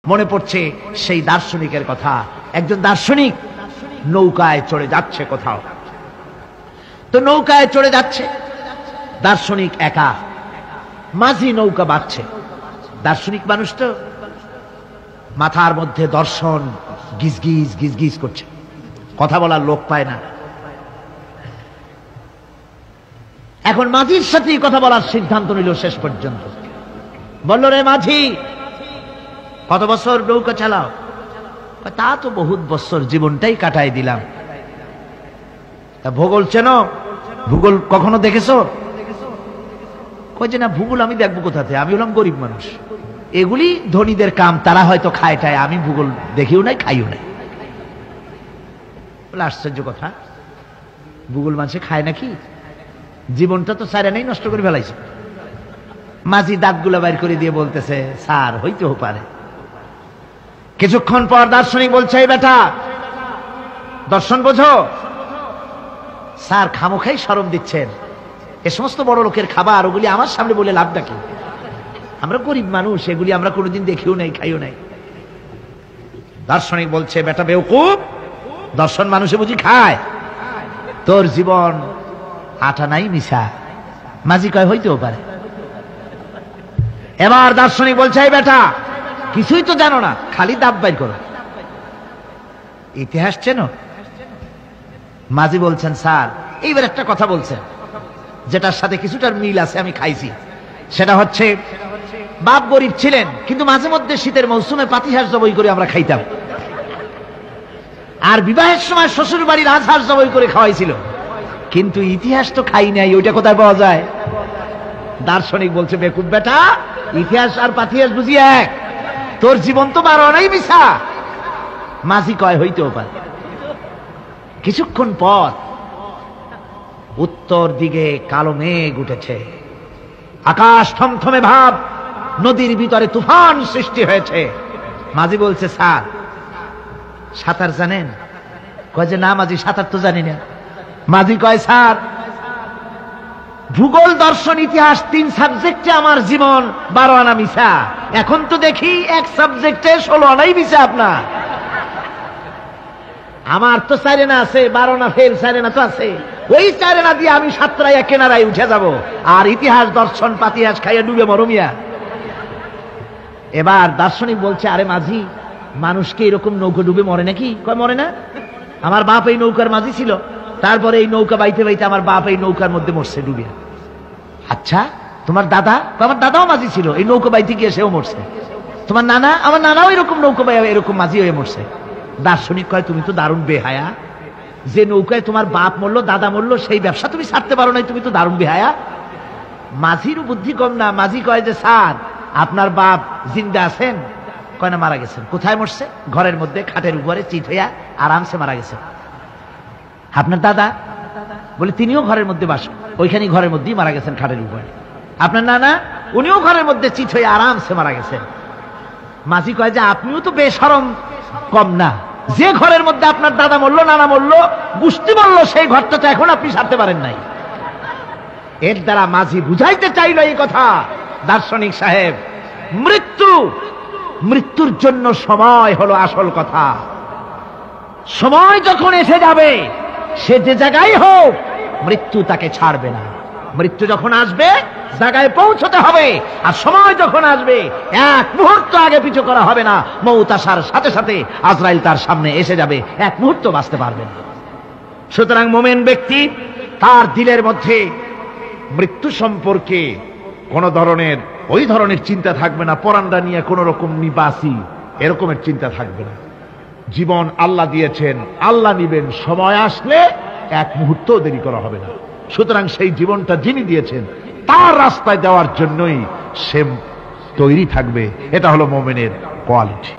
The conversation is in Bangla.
মনে পড়ছে সেই দার্শনিকের কথা। একজন দার্শনিক নৌকায় চড়ে যাচ্ছে কোথাও, তো নৌকায় চড়ে যাচ্ছে দার্শনিক একা, মাঝি নৌকা বাঁধছে। দার্শনিক মানুষ তো মাথার মধ্যে দর্শন গিজগিজ গিজগিজ করছে, কথা বলার লোক পায় না। এখন মাঝির সাথে কথা বলার সিদ্ধান্ত নিল। শেষ পর্যন্ত বলল, রে মাঝি, কত বছর নৌকা চালাও? তা তো বহুত বছর, জীবনটাই কাটাই দিলাম। তা ভূগোল চেনো? ভূগোল কখনো দেখেছো? কই যে না, ভূগোল আমি দেখবো কোথাতে, আমি হলাম গরিব মানুষ, এগুলি ধনীদের কাম, তারা হয়তো খায় টায়, আমি ভূগোল দেখিও নাই খাইও নাই। বলে আশ্চর্য কথা, ভূগোল মানুষে খায় নাকি? জীবনটা তো সারা নেই, নষ্ট করে ফেলাইছে। মাঝি দাঁতগুলো বাইর করে দিয়ে বলতেছে, স্যার হইতেও পারে। কিছুক্ষণ পর দার্শনিক বলছে, এই বেটা, দর্শন বোঝো? স্যার খামোখাই শরম দিচ্ছেন, এ সমস্ত বড় লোকের খাবার, ওগুলি আমার সামনে বলে লাভ নাকি? আমরা গরিব মানুষ, এগুলি আমরা কোনোদিন দেখিও নাই খাইও নাই। দার্শনিক বলছে, বেটা বেওকুফ, দর্শন মানুষে বুঝি খায়? তোর জীবন আটা নাই মিশা। মাঝি কয় হইতেও পারে। এবার দার্শনিক বলছে, এই বেটা, কিছুই তো জানো না, খালি দাব বাইর করো, ইতিহাস চেনো? মাঝি বলছেন, স্যার এইবার একটা কথা বলছেন যেটার সাথে কিছুটার মিল আছে, আমি খাইছি। সেটা হচ্ছে, বাপ গরিব ছিলেন, কিন্তু মাঝে মধ্যে শীতের মৌসুমে পাতিহাঁস জবাই করে আমরা খাইতাম, আর বিবাহের সময় শ্বশুর বাড়ির রাজহাঁস জবাই করে খাওয়াইছিল, কিন্তু ইতিহাস তো খাই নাই, ওইটা কোথায় পাওয়া যায়? দার্শনিক বলছে, বেকুব বেটা, ইতিহাস আর পাতিহাঁস বুঝি এক? তোর জীবন তো 12 আনাই মিশা। মাঝি কয় হইতেও পারে। কিছুক্ষণ পর উত্তর দিকে কালো মেঘ উঠেছে, আকাশ থমথমে ভাব, নদীর ভিতরে তুফান সৃষ্টি হয়েছে। মাঝি বলছে, স্যার সাঁতার জানেন? কয় যে না মাঝি, সাঁতার তো জানি না। মাঝি কয়, স্যার ভূগোল দর্শন ইতিহাস 3 সাবজেক্টে আমার জীবন 12 আনা মিশা, এখন তো দেখি এক সাবজেক্টে 16 আনাই মিশা আপনার। আমার তো 4 আনা আছে, 12 আনা ফেল, 4 আনা তো আছে, ওই 4 আনা দিয়ে আমি সাতরাইয়া কেনারায় উঠে যাব, আর ইতিহাস দর্শন পাতিহাস খাইয়া ডুবে মরমিয়া। এবার দার্শনিক বলছে, আরে মাঝি, মানুষকে এরকম নৌকা ডুবে মরে নাকি? কয় মরে না, আমার বাপ এই নৌকার মাঝি ছিল, তারপরে এই নৌকা বাইতে বাইতে আমার বাপ এই নৌকার মধ্যে মরছে ডুবে। আচ্ছা, তোমার দাদা? আমার দাদাও মাঝি ছিল, এই নৌকা বাইতে গিয়ে সেও মরছে। তোমার নানা? আমার নানাও এরকম নৌকা বাই এরকম মাঝি হয়ে মরছে। দার্শনিক কয়, তুমি তো দারুণ বেহায়া, যে নৌকায় তোমার বাপ মরলো, দাদা মরলো, সেই ব্যবসা তুমি ছাড়তে পারো নাই, তুমি তো দারুণ বেহায়া। মাঝিরও বুদ্ধি কম না। মাঝি কয় যে, স্যার আপনার বাপ জিন্দা আছেন? কয় না, মারা গেছেন। কোথায় মরছে? ঘরের মধ্যে খাটের উপরে চিত হইয়া আরামসে মারা গেছে। আপনার দাদা? বলে তিনিও ঘরের মধ্যে বাস, ওইখানে ঘরের মধ্যেই মারা গেছেন, খাটের উপরে। আপনার নানা? উনিও ঘরের মধ্যে চিত হয়ে আরামসে মারা গেছেন। মাঝি কয় যে, আপনিও তো বেশরম কম না, যে ঘরের মধ্যে আপনার দাদা মরলো, নানা মরলো, গোষ্ঠী মরলো, সেই ঘরটা তো এখন আপনি ছাড়তে পারেন নাই। এর দ্বারা মাঝি বুঝাইতে চাইল এই কথা, দার্শনিক সাহেব, মৃত্যুর জন্য সময় হলো আসল কথা। সময় যখন এসে যাবে, সে যে জায়গায় হোক, মৃত্যু তাকে ছাড়বে না। মৃত্যু যখন আসবে, জায়গায় পৌঁছতে হবে, আর সময় যখন আসবে, এক মুহূর্ত আগে পিছু করা হবে না। মউত আসার সাথে সাথে আজরাইল তার সামনে এসে যাবে, এক মুহূর্ত বাঁচতে পারবে না। সুতরাং মোমেন ব্যক্তি, তার দিলের মধ্যে মৃত্যু সম্পর্কে কোন ধরনের ওই ধরনের চিন্তা থাকবে না, পরানটা নিয়ে কোন রকম নিবাসী এরকমের চিন্তা থাকবে না। জীবন আল্লাহ দিয়েছেন, আল্লাহ নিবেন, সময় আসলে এক মুহূর্ত দেরি করা হবে না। সুতরাং সেই জীবনটা যিনি দিয়েছেন, তার রাস্তায় দেওয়ার জন্যই সে তৈরি থাকবে। এটা হলো মোমেনের কোয়ালিটি।